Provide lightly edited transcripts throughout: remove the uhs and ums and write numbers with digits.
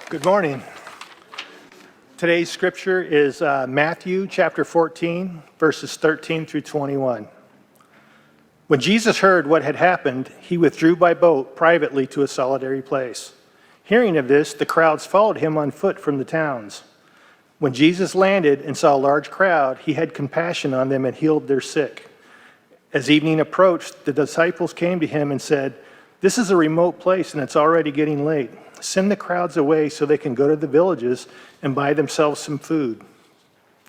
Good morning. Today's scripture is Matthew chapter 14, verses 13 through 21. When Jesus heard what had happened, he withdrew by boat privately to a solitary place. Hearing of this, the crowds followed him on foot from the towns. When Jesus landed and saw a large crowd, he had compassion on them and healed their sick. As evening approached, the disciples came to him and said, "This is a remote place and it's already getting late. Send the crowds away so they can go to the villages and buy themselves some food."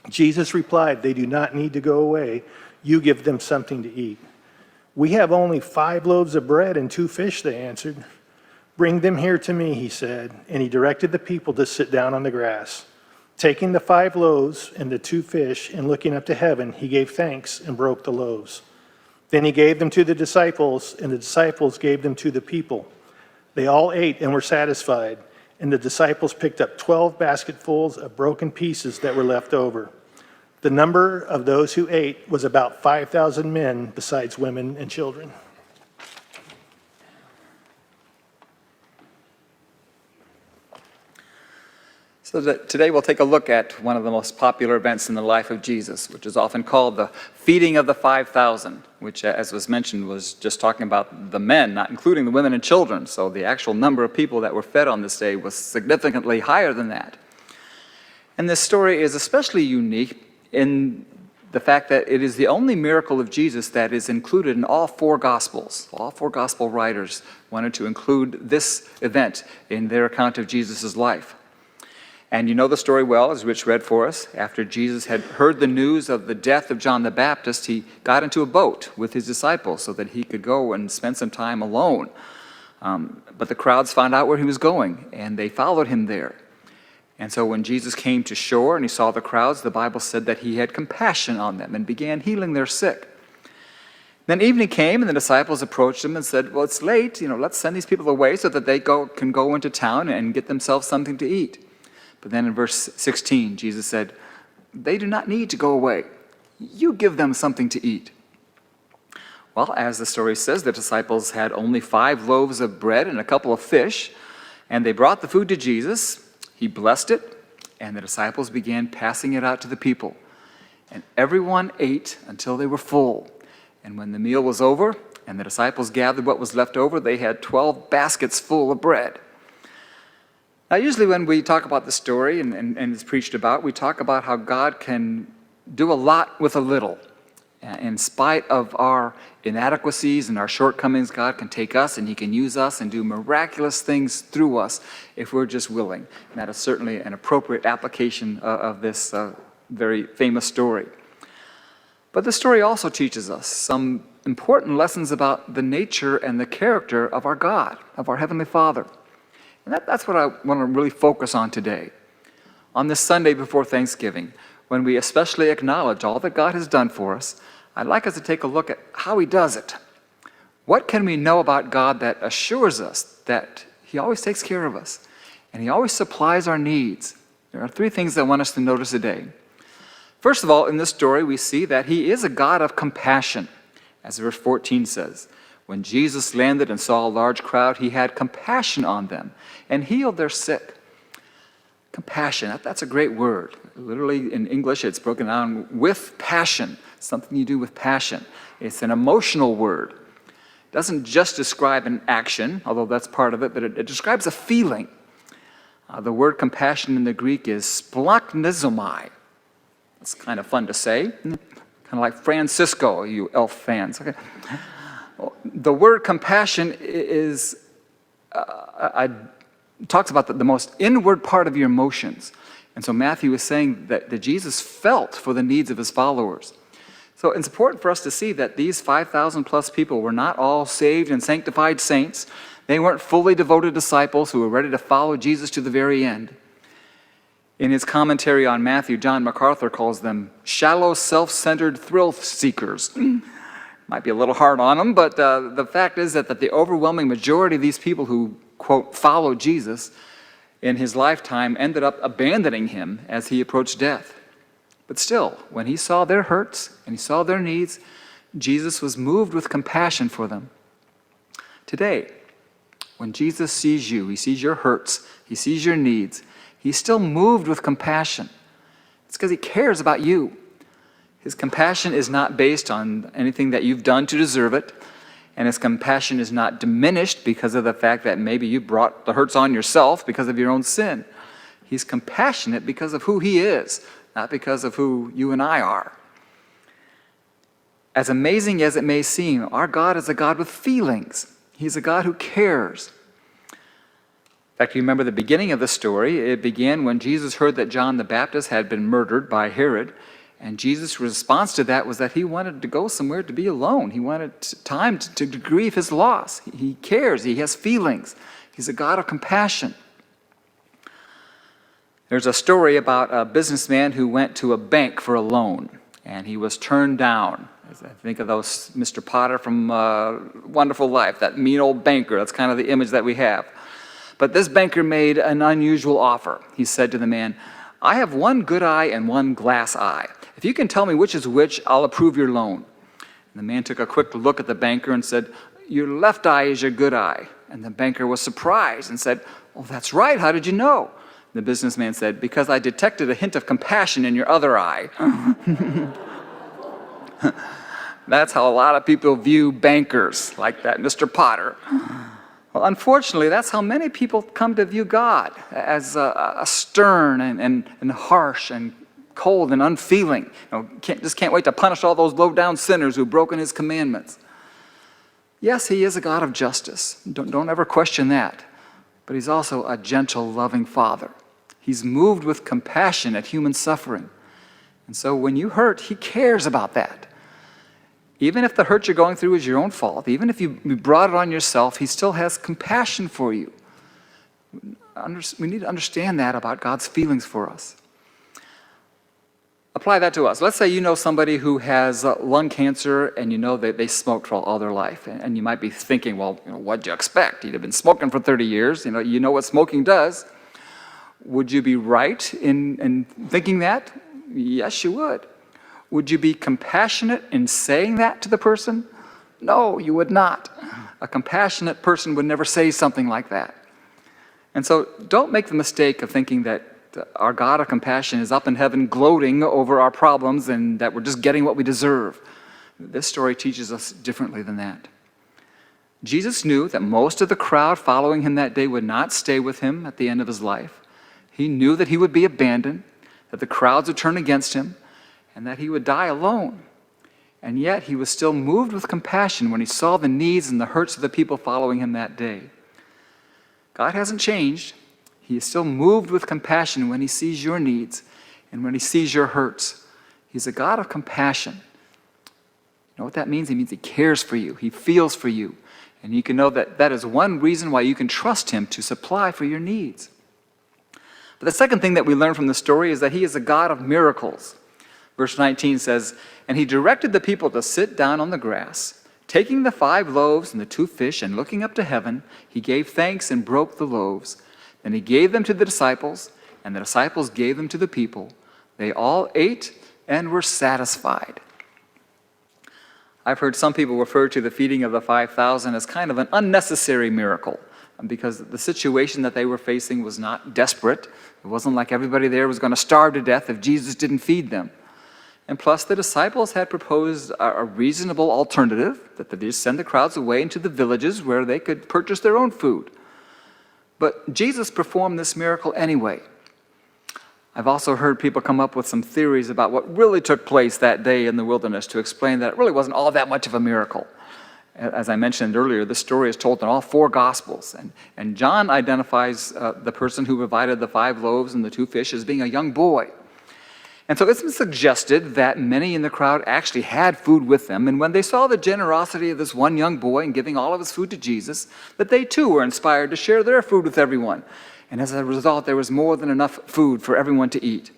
Jesus replied, "They do not need to go away. You give them something to eat." "We have only 5 loaves of bread and 2 fish," they answered. "Bring them here to me," he said, and he directed the people to sit down on the grass. Taking the 5 loaves and the 2 fish and looking up to heaven, he gave thanks and broke the loaves. Then he gave them to the disciples, and the disciples gave them to the people. They all ate and were satisfied, and the disciples picked up 12 basketfuls of broken pieces that were left over. The number of those who ate was about 5,000 men, besides women and children. So today we'll take a look at one of the most popular events in the life of Jesus, which is often called the feeding of the 5,000, which, as was mentioned, was just talking about the men, not including the women and children. So the actual number of people that were fed on this day was significantly higher than that. And this story is especially unique in the fact that it is the only miracle of Jesus that is included in all 4 Gospels. All 4 Gospel writers wanted to include this event in their account of Jesus' life. And you know the story well, as Rich read for us. After Jesus had heard the news of the death of John the Baptist, he got into a boat with his disciples so that he could go and spend some time alone. But the crowds found out where he was going, and they followed him there. And so when Jesus came to shore and he saw the crowds, the Bible said that he had compassion on them and began healing their sick. Then evening came, and the disciples approached him and said, "Well, it's late. Let's send these people away so that they can go into town and get themselves something to eat." But then in verse 16, Jesus said, "They do not need to go away. You give them something to eat." Well, as the story says, the disciples had only 5 loaves of bread and a couple of fish, and they brought the food to Jesus. He blessed it, and the disciples began passing it out to the people. And everyone ate until they were full. And when the meal was over, and the disciples gathered what was left over, they had 12 baskets full of bread. Now, usually when we talk about the story and it's preached about, we talk about how God can do a lot with a little. In spite of our inadequacies and our shortcomings, God can take us and he can use us and do miraculous things through us if we're just willing. And that is certainly an appropriate application of this very famous story. But the story also teaches us some important lessons about the nature and the character of our God, of our Heavenly Father. And that's what I want to really focus on today. On this Sunday before Thanksgiving, when we especially acknowledge all that God has done for us, I'd like us to take a look at how he does it. What can we know about God that assures us that he always takes care of us and he always supplies our needs? There are 3 things I want us to notice today. First of all, in this story, we see that he is a God of compassion, as verse 14 says. When Jesus landed and saw a large crowd, he had compassion on them and healed their sick. Compassion, that's a great word. Literally in English, it's broken down with passion, something you do with passion. It's an emotional word. It doesn't just describe an action, although that's part of it, but it describes a feeling. The word compassion in the Greek is splachnisomai. It's kind of fun to say, kind of like Francisco, you elf fans. Okay. The word compassion talks about the most inward part of your emotions. And so Matthew is saying that Jesus felt for the needs of his followers. So it's important for us to see that these 5,000 plus people were not all saved and sanctified saints. They weren't fully devoted disciples who were ready to follow Jesus to the very end. In his commentary on Matthew, John MacArthur calls them shallow, self-centered thrill seekers. Might be a little hard on them, but the fact is that the overwhelming majority of these people who, quote, followed Jesus in his lifetime ended up abandoning him as he approached death. But still, when he saw their hurts and he saw their needs, Jesus was moved with compassion for them. Today, When Jesus sees you, he sees your hurts, he sees your needs, he's still moved with compassion. It's because he cares about you. His compassion is not based on anything that you've done to deserve it, and his compassion is not diminished because of the fact that maybe you brought the hurts on yourself because of your own sin. He's compassionate because of who he is, not because of who you and I are. As amazing as it may seem, our God is a God with feelings. He's a God who cares. In fact, you remember the beginning of the story. It began when Jesus heard that John the Baptist had been murdered by Herod, and Jesus' response to that was that he wanted to go somewhere to be alone. He wanted time to grieve his loss. He cares. He has feelings. He's a God of compassion. There's a story about a businessman who went to a bank for a loan, and he was turned down. I think of those Mr. Potter from Wonderful Life, that mean old banker. That's kind of the image that we have. But this banker made an unusual offer. He said to the man, "I have one good eye and one glass eye. If you can tell me which is which, I'll approve your loan." And the man took a quick look at the banker and said, "Your left eye is your good eye." And the banker was surprised and said, "Oh, that's right. How did you know?" The businessman said, "Because I detected a hint of compassion in your other eye." That's how a lot of people view bankers, like that Mr. Potter. Well, unfortunately, that's how many people come to view God, as a stern and harsh and cold and unfeeling. Just can't wait to punish all those low-down sinners who've broken his commandments. Yes, he is a God of justice. Don't ever question that. But he's also a gentle, loving Father. He's moved with compassion at human suffering. And so when you hurt, he cares about that. Even if the hurt you're going through is your own fault, even if you brought it on yourself, he still has compassion for you. We need to understand that about God's feelings for us. Apply that to us. Let's say you know somebody who has lung cancer, and you know that they smoked for all their life. And you might be thinking, well, what'd you expect? You'd have been smoking for 30 years. You know what smoking does. Would you be right in thinking that? Yes, you would. Would you be compassionate in saying that to the person? No, you would not. A compassionate person would never say something like that. And so don't make the mistake of thinking that our God of compassion is up in heaven gloating over our problems and that we're just getting what we deserve. This story teaches us differently than that. Jesus knew that most of the crowd following him that day would not stay with him at the end of his life. He knew that he would be abandoned, that the crowds would turn against him, and that he would die alone. And yet he was still moved with compassion when he saw the needs and the hurts of the people following him that day. God hasn't changed. He is still moved with compassion when he sees your needs and when he sees your hurts. He's a God of compassion. You know what that means? It means he cares for you. He feels for you. And you can know that that is one reason why you can trust him to supply for your needs. But the second thing that we learn from the story is that he is a God of miracles. Verse 19 says, "And he directed the people to sit down on the grass. Taking the 5 loaves and the 2 fish and looking up to heaven, he gave thanks and broke the loaves. Then he gave them to the disciples, and the disciples gave them to the people. They all ate and were satisfied." I've heard some people refer to the feeding of the 5,000 as kind of an unnecessary miracle, because the situation that they were facing was not desperate. It wasn't like everybody there was going to starve to death if Jesus didn't feed them. And plus, the disciples had proposed a reasonable alternative, that they just send the crowds away into the villages where they could purchase their own food. But Jesus performed this miracle anyway. I've also heard people come up with some theories about what really took place that day in the wilderness to explain that it really wasn't all that much of a miracle. As I mentioned earlier, this story is told in all 4 Gospels. And John identifies the person who provided the 5 loaves and the 2 fish as being a young boy. And so it's been suggested that many in the crowd actually had food with them, and when they saw the generosity of this one young boy in giving all of his food to Jesus, that they too were inspired to share their food with everyone. And as a result, there was more than enough food for everyone to eat.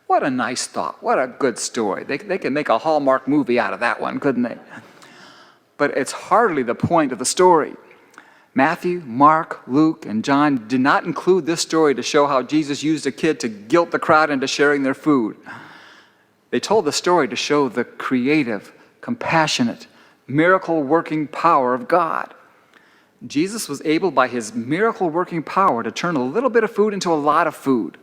What a nice thought. What a good story. They could make a Hallmark movie out of that one, couldn't they? But it's hardly the point of the story. Matthew, Mark, Luke, and John did not include this story to show how Jesus used a kid to guilt the crowd into sharing their food. They told the story to show the creative, compassionate, miracle-working power of God. Jesus was able, by his miracle-working power, to turn a little bit of food into a lot of food.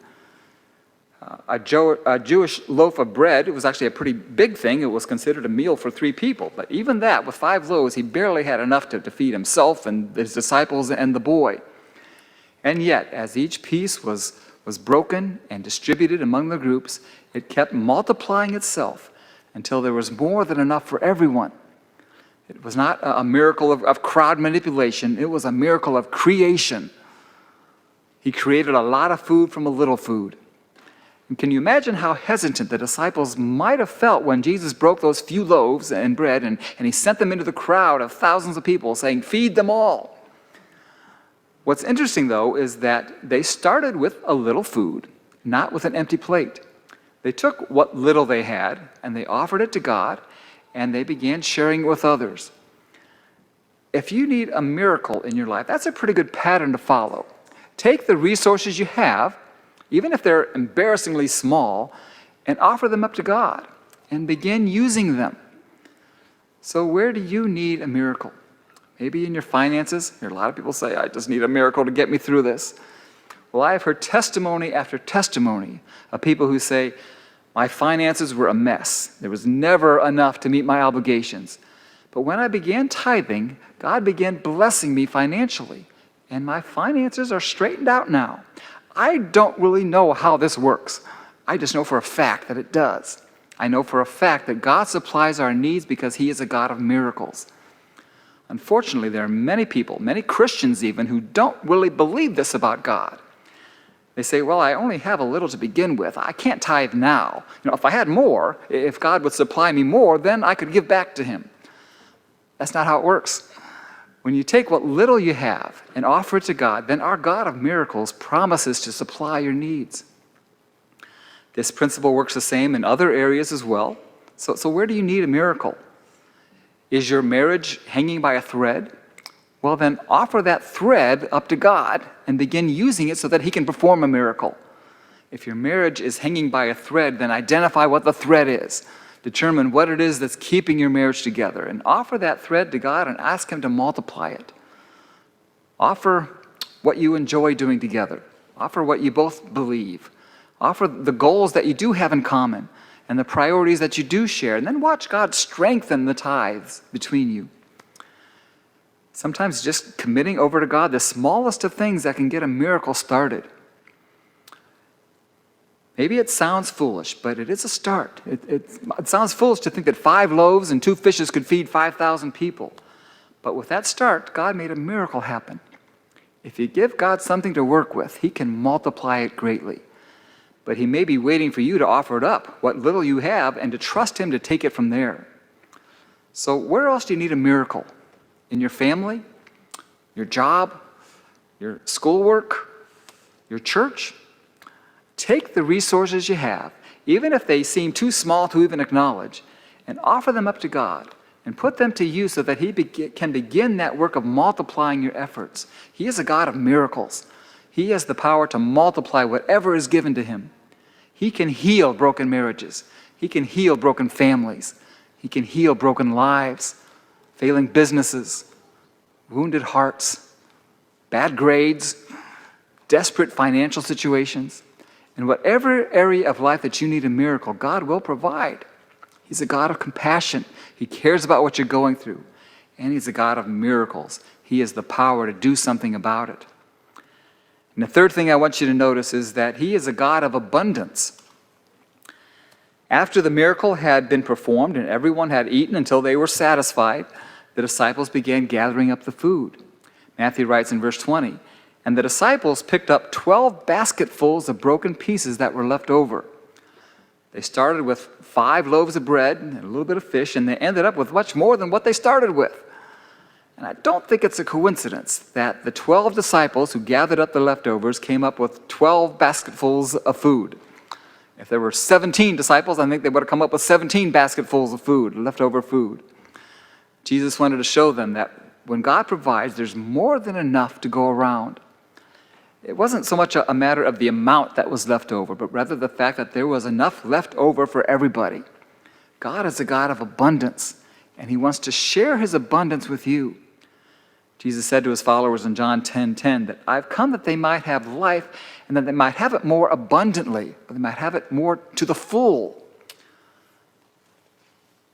A Jewish loaf of bread, it was actually a pretty big thing. It was considered a meal for 3 people. But even that, with 5 loaves, he barely had enough to feed himself and his disciples and the boy. And yet, as each piece was broken and distributed among the groups, it kept multiplying itself until there was more than enough for everyone. It was not a miracle of crowd manipulation. It was a miracle of creation. He created a lot of food from a little food. And can you imagine how hesitant the disciples might have felt when Jesus broke those few loaves and bread and he sent them into the crowd of thousands of people saying, "Feed them all." What's interesting, though, is that they started with a little food, not with an empty plate. They took what little they had and they offered it to God, and they began sharing it with others. If you need a miracle in your life, that's a pretty good pattern to follow. Take the resources you have, even if they're embarrassingly small, and offer them up to God and begin using them. So where do you need a miracle? Maybe in your finances. A lot of people say, "I just need a miracle to get me through this." Well, I've heard testimony after testimony of people who say, "My finances were a mess. There was never enough to meet my obligations. But when I began tithing, God began blessing me financially, and my finances are straightened out now. I don't really know how this works. I just know for a fact that it does. I know for a fact that God supplies our needs because He is a God of miracles." Unfortunately, there are many people, many Christians even, who don't really believe this about God. They say, "Well, I only have a little to begin with. I can't tithe now. If I had more, if God would supply me more, then I could give back to Him." That's not how it works. When you take what little you have and offer it to God, then our God of miracles promises to supply your needs. This principle works the same in other areas as well. So where do you need a miracle? Is your marriage hanging by a thread? Well, then offer that thread up to God and begin using it so that He can perform a miracle. If your marriage is hanging by a thread, then identify what the thread is. Determine what it is that's keeping your marriage together and offer that thread to God and ask Him to multiply it. Offer what you enjoy doing together. Offer what you both believe. Offer the goals that you do have in common and the priorities that you do share, and then watch God strengthen the tithes between you. Sometimes just committing over to God the smallest of things that can get a miracle started. Maybe it sounds foolish, but it is a start. It sounds foolish to think that 5 loaves and 2 fishes could feed 5,000 people. But with that start, God made a miracle happen. If you give God something to work with, He can multiply it greatly. But He may be waiting for you to offer it up, what little you have, and to trust Him to take it from there. So where else do you need a miracle? In your family? Your job? Your schoolwork? Your church? Take the resources you have, even if they seem too small to even acknowledge, and offer them up to God and put them to use so that He can begin that work of multiplying your efforts. He is a God of miracles. He has the power to multiply whatever is given to Him. He can heal broken marriages. He can heal broken families. He can heal broken lives, failing businesses, wounded hearts, bad grades, desperate financial situations. In whatever area of life that you need a miracle, God will provide. He's a God of compassion. He cares about what you're going through. And He's a God of miracles. He has the power to do something about it. And the third thing I want you to notice is that He is a God of abundance. After the miracle had been performed and everyone had eaten until they were satisfied, the disciples began gathering up the food. Matthew writes in verse 20, "And the disciples picked up 12 basketfuls of broken pieces that were left over." They started with 5 loaves of bread and a little bit of fish, and they ended up with much more than what they started with. And I don't think it's a coincidence that the 12 disciples who gathered up the leftovers came up with 12 basketfuls of food. If there were 17 disciples, I think they would have come up with 17 basketfuls of food, leftover food. Jesus wanted to show them that when God provides, there's more than enough to go around. It wasn't so much a matter of the amount that was left over, but rather the fact that there was enough left over for everybody. God is a God of abundance, and He wants to share His abundance with you. Jesus said to his followers in John 10:10 that I've come that they might have life and that they might have it more abundantly, or they might have it more to the full.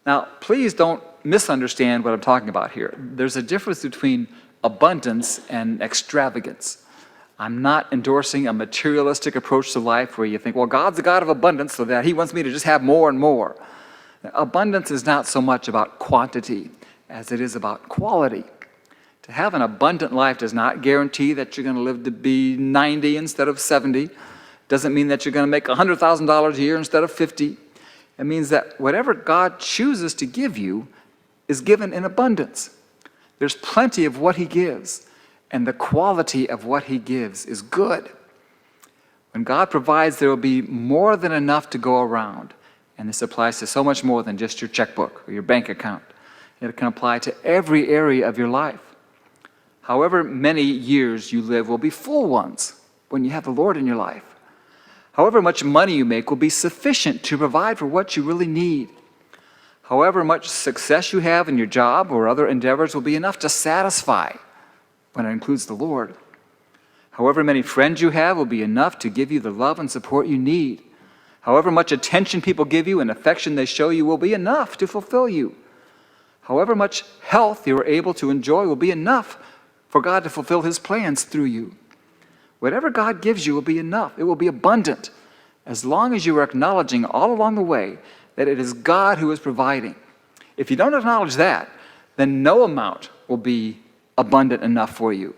Now, please don't misunderstand what I'm talking about here. There's a difference between abundance and extravagance. I'm not endorsing a materialistic approach to life where you think, well, God's a God of abundance, so that he wants me to just have more and more. Abundance is not so much about quantity as it is about quality. To have an abundant life does not guarantee that you're going to live to be 90 instead of 70. Doesn't mean that you're going to make $100,000 a year instead of 50. It means that whatever God chooses to give you is given in abundance. There's plenty of what he gives, and the quality of what he gives is good. When God provides, there will be more than enough to go around. And this applies to so much more than just your checkbook or your bank account. It can apply to every area of your life. However many years you live will be full ones when you have the Lord in your life. However much money you make will be sufficient to provide for what you really need. However much success you have in your job or other endeavors will be enough to satisfy when it includes the Lord. However many friends you have will be enough to give you the love and support you need. However much attention people give you and affection they show you will be enough to fulfill you. However much health you are able to enjoy will be enough for God to fulfill his plans through you. Whatever God gives you will be enough. It will be abundant, as long as you are acknowledging all along the way that it is God who is providing. If you don't acknowledge that, then no amount will be abundant enough for you,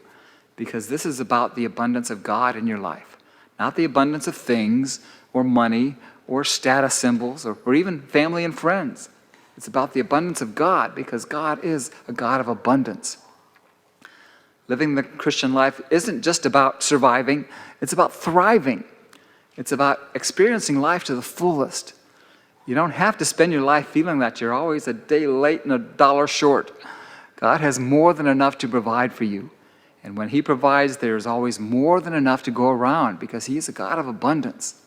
because this is about the abundance of God in your life, not the abundance of things or money or status symbols or even family and friends. It's about the abundance of God, because God is a God of abundance. Living the Christian life isn't just about surviving, it's about thriving. It's about experiencing life to the fullest. You don't have to spend your life feeling that you're always a day late and a dollar short. God has more than enough to provide for you. And when he provides, there's always more than enough to go around, because he is a God of abundance.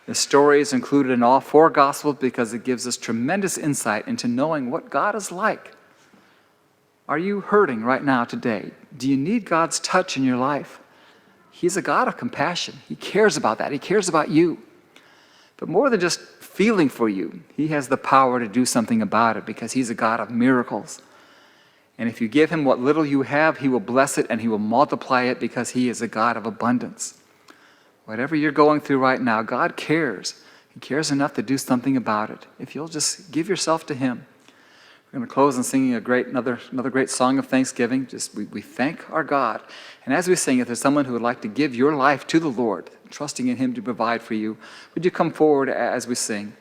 This story is included in all 4 Gospels because it gives us tremendous insight into knowing what God is like. Are you hurting right now today? Do you need God's touch in your life? He's a God of compassion. He cares about that. He cares about you. But more than just feeling for you, he has the power to do something about it, because he's a God of miracles. And if you give him what little you have, he will bless it and he will multiply it, because he is a God of abundance. Whatever you're going through right now, God cares. He cares enough to do something about it, if you'll just give yourself to him. We're going to close in singing another great song of thanksgiving. We thank our God. And as we sing, if there's someone who would like to give your life to the Lord, trusting in him to provide for you, would you come forward as we sing?